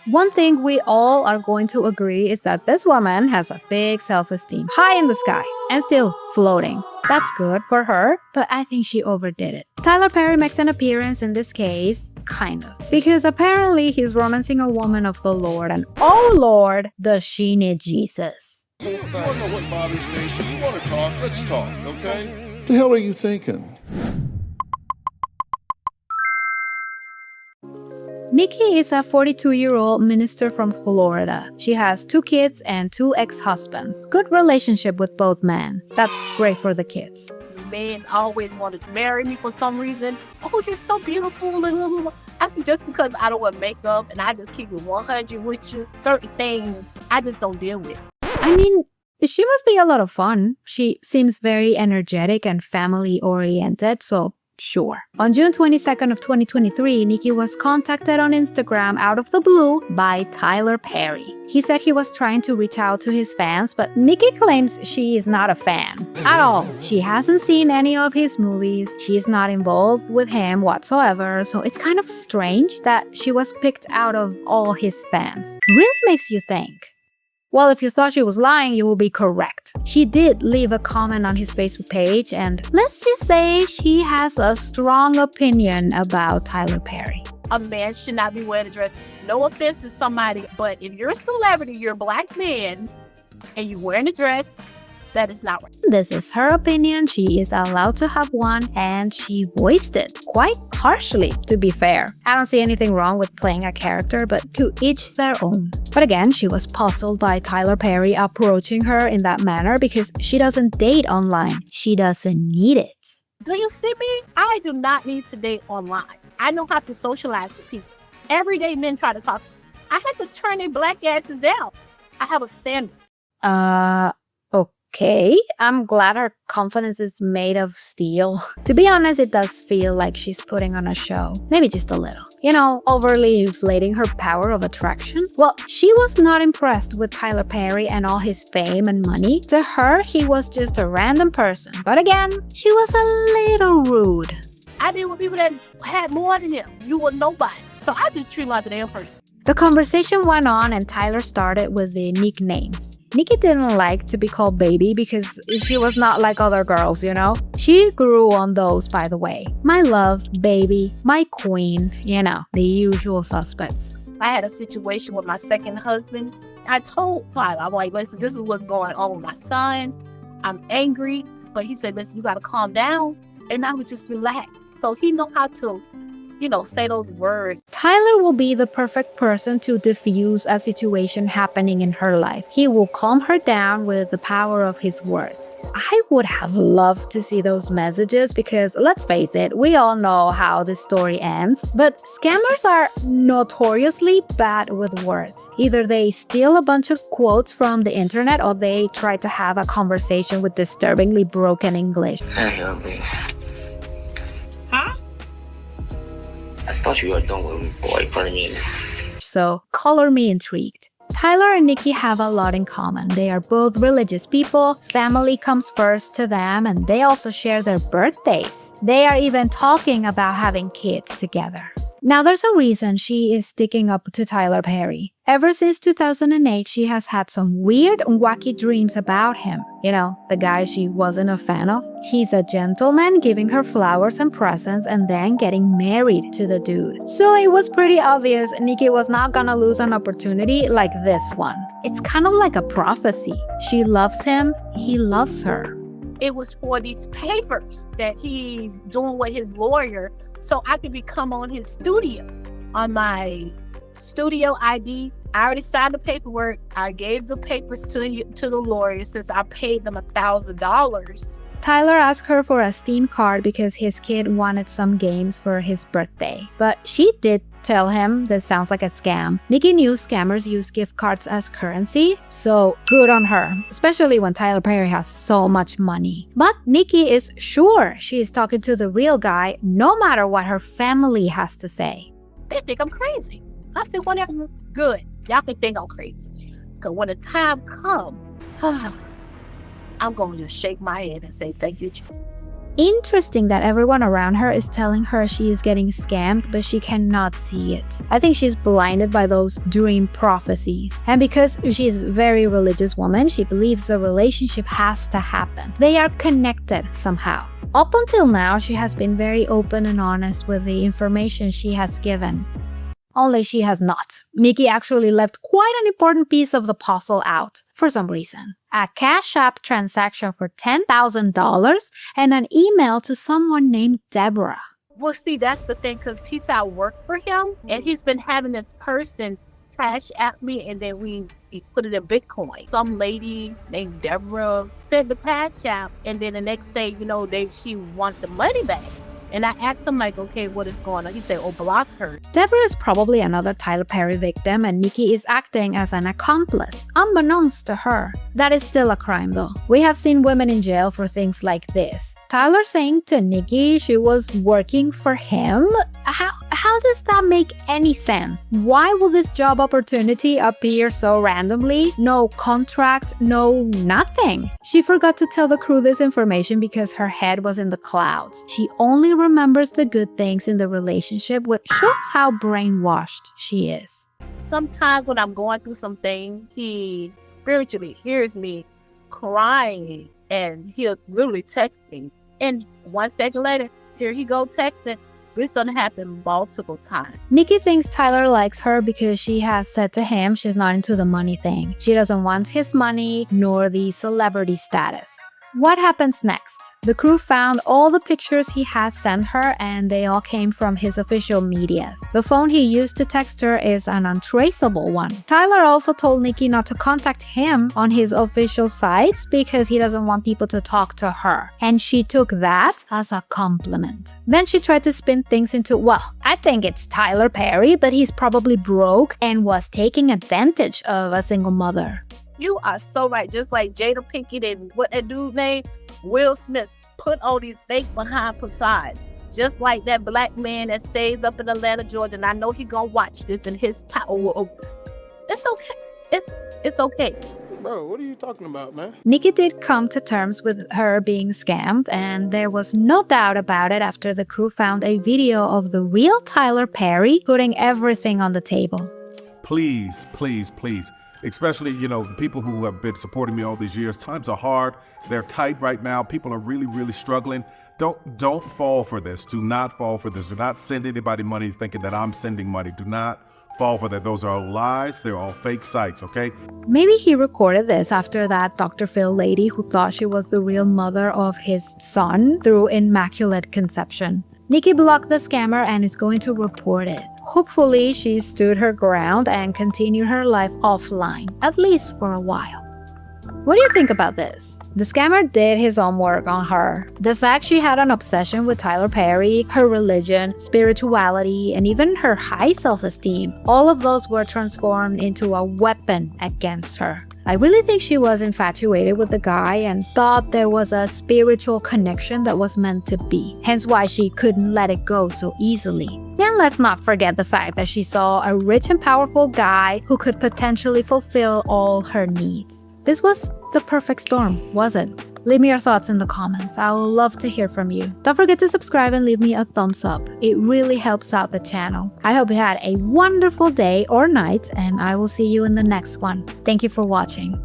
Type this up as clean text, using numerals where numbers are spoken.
One thing we all are going to agree is that this woman has a big self-esteem, high in the sky, and still floating. That's good for her, but I think she overdid it. Tyler Perry makes an appearance in this case, kind of, because apparently he's romancing a woman of the Lord, and oh Lord, does she need Jesus. You want to know what bothers me, so you want to talk, let's talk, okay? What the hell are you thinking? Nikki is a 42-year-old minister from Florida. She has 2 kids and 2 ex-husbands. Good relationship with both men. That's great for the kids. Men always wanted to marry me for some reason. Oh, you're so beautiful. I said, just because I don't wear makeup and I just keep it 100 with you, certain things I just don't deal with. I mean, she must be a lot of fun. She seems very energetic and family-oriented, so sure. On June 22nd of 2023, Nikki was contacted on Instagram out of the blue by Tyler Perry. He said he was trying to reach out to his fans, but Nikki claims she is not a fan at all. She hasn't seen any of his movies. She is not involved with him whatsoever, so it's kind of strange that she was picked out of all his fans. Really makes you think. Well, if you thought she was lying, you will be correct. She did leave a comment on his Facebook page, and let's just say she has a strong opinion about Tyler Perry. A man should not be wearing a dress. No offense to somebody, but if you're a celebrity, you're a black man, and you're wearing a dress, that is not right. This is her opinion. She is allowed to have one, and she voiced it quite harshly, to be fair. I don't see anything wrong with playing a character, but to each their own. But again, she was puzzled by Tyler Perry approaching her in that manner because she doesn't date online. She doesn't need it. Do you see me? I do not need to date online. I know how to socialize with people. Everyday men try to talk. I had to turn their black asses down. I have a standard. Okay, I'm glad her confidence is made of steel. To be honest, it does feel like she's putting on a show. Maybe just a little. You know, overly inflating her power of attraction. Well, she was not impressed with Tyler Perry and all his fame and money. To her, he was just a random person. But again, she was a little rude. I deal with people that had more than him. You were nobody. So I just treat him like a damn person. The conversation went on and Tyler started with the nicknames. Nikki didn't like to be called baby because she was not like other girls, you know? She grew on those, by the way. My love, baby, my queen, you know, the usual suspects. I had a situation with my second husband. I told Tyler, I'm like, listen, this is what's going on with my son. I'm angry. But he said, listen, you got to calm down. And I would just relax. So he know how to, say those words. Tyler will be the perfect person to diffuse a situation happening in her life. He will calm her down with the power of his words. I would have loved to see those messages because, let's face it, we all know how this story ends. But scammers are notoriously bad with words. Either they steal a bunch of quotes from the internet or they try to have a conversation with disturbingly broken English. Huh? I thought you were done with boyfriend. So, color me intrigued. Tyler and Nikki have a lot in common. They are both religious people, family comes first to them, and they also share their birthdays. They are even talking about having kids together. Now, there's a reason she is sticking up to Tyler Perry. Ever since 2008, she has had some weird and wacky dreams about him. You know, the guy she wasn't a fan of. He's a gentleman giving her flowers and presents and then getting married to the dude. So it was pretty obvious Nikki was not gonna lose an opportunity like this one. It's kind of like a prophecy. She loves him, he loves her. It was for these papers that he's doing with his lawyer so I could become on his studio. On my studio ID, I already signed the paperwork. I gave the papers to the lawyer since I paid them $1,000. Tyler asked her for a Steam card because his kid wanted some games for his birthday. But she did tell him this sounds like a scam. Nikki knew scammers use gift cards as currency, so good on her, especially when Tyler Perry has so much money. But Nikki is sure she is talking to the real guy no matter what her family has to say. They think I'm crazy. I said, whatever, good. Y'all can think I'm crazy. Because when the time comes, I'm going to just shake my head and say, thank you, Jesus. Interesting that everyone around her is telling her she is getting scammed, but she cannot see it. I think she's blinded by those dream prophecies. And because she's a very religious woman, she believes the relationship has to happen. They are connected somehow. Up until now, she has been very open and honest with the information she has given. Only she has not. Nikki actually left quite an important piece of the puzzle out, for some reason. A Cash App transaction for $10,000 and an email to someone named Deborah. Well, see, that's the thing, because he's out work for him, and he's been having this person Cash App me, and then we put it in Bitcoin. Some lady named Deborah sent the Cash App, and then the next day, she wanted the money back. And I asked him, like, okay, what is going on? He said, oh, block her. Deborah is probably another Tyler Perry victim, and Nikki is acting as an accomplice, unbeknownst to her. That is still a crime, though. We have seen women in jail for things like this. Tyler saying to Nikki she was working for him? How does that make any sense? Why will this job opportunity appear so randomly? No contract, no nothing. She forgot to tell the crew this information because her head was in the clouds. She only remembers the good things in the relationship, which shows how brainwashed she is. Sometimes when I'm going through some things, he spiritually hears me crying, and he'll literally text me. And 1 second later, here he go texting. This done happened multiple times. Nikki thinks Tyler likes her because she has said to him she's not into the money thing. She doesn't want his money nor the celebrity status. What happens next? The crew found all the pictures he had sent her, and they all came from his official medias. The phone he used to text her is an untraceable one. Tyler also told Nikki not to contact him on his official sites because he doesn't want people to talk to her. And she took that as a compliment. Then she tried to spin things into, well, I think it's Tyler Perry, but he's probably broke and was taking advantage of a single mother. You are so right. Just like Jada Pinkett and what that dude named Will Smith put on these fake behind facades. Just like that black man that stays up in Atlanta, Georgia, and I know he gonna watch this in his tower. It's okay. It's okay. Bro, what are you talking about, man? Nikki did come to terms with her being scammed, and there was no doubt about it after the crew found a video of the real Tyler Perry putting everything on the table. Please, please, please. Especially, the people who have been supporting me all these years. Times are hard. They're tight right now. People are really, really struggling. Don't fall for this. Do not fall for this. Do not send anybody money thinking that I'm sending money. Do not fall for that. Those are all lies. They're all fake sites, okay? Maybe he recorded this after that Dr. Phil lady who thought she was the real mother of his son through immaculate conception. Nikki blocked the scammer and is going to report it. Hopefully, she stood her ground and continued her life offline, at least for a while. What do you think about this? The scammer did his own work on her. The fact she had an obsession with Tyler Perry, her religion, spirituality, and even her high self-esteem, all of those were transformed into a weapon against her. I really think she was infatuated with the guy and thought there was a spiritual connection that was meant to be, hence why she couldn't let it go so easily. And let's not forget the fact that she saw a rich and powerful guy who could potentially fulfill all her needs. This was the perfect storm, was it? Leave me your thoughts in the comments. I would love to hear from you. Don't forget to subscribe and leave me a thumbs up. It really helps out the channel. I hope you had a wonderful day or night, and I will see you in the next one. Thank you for watching.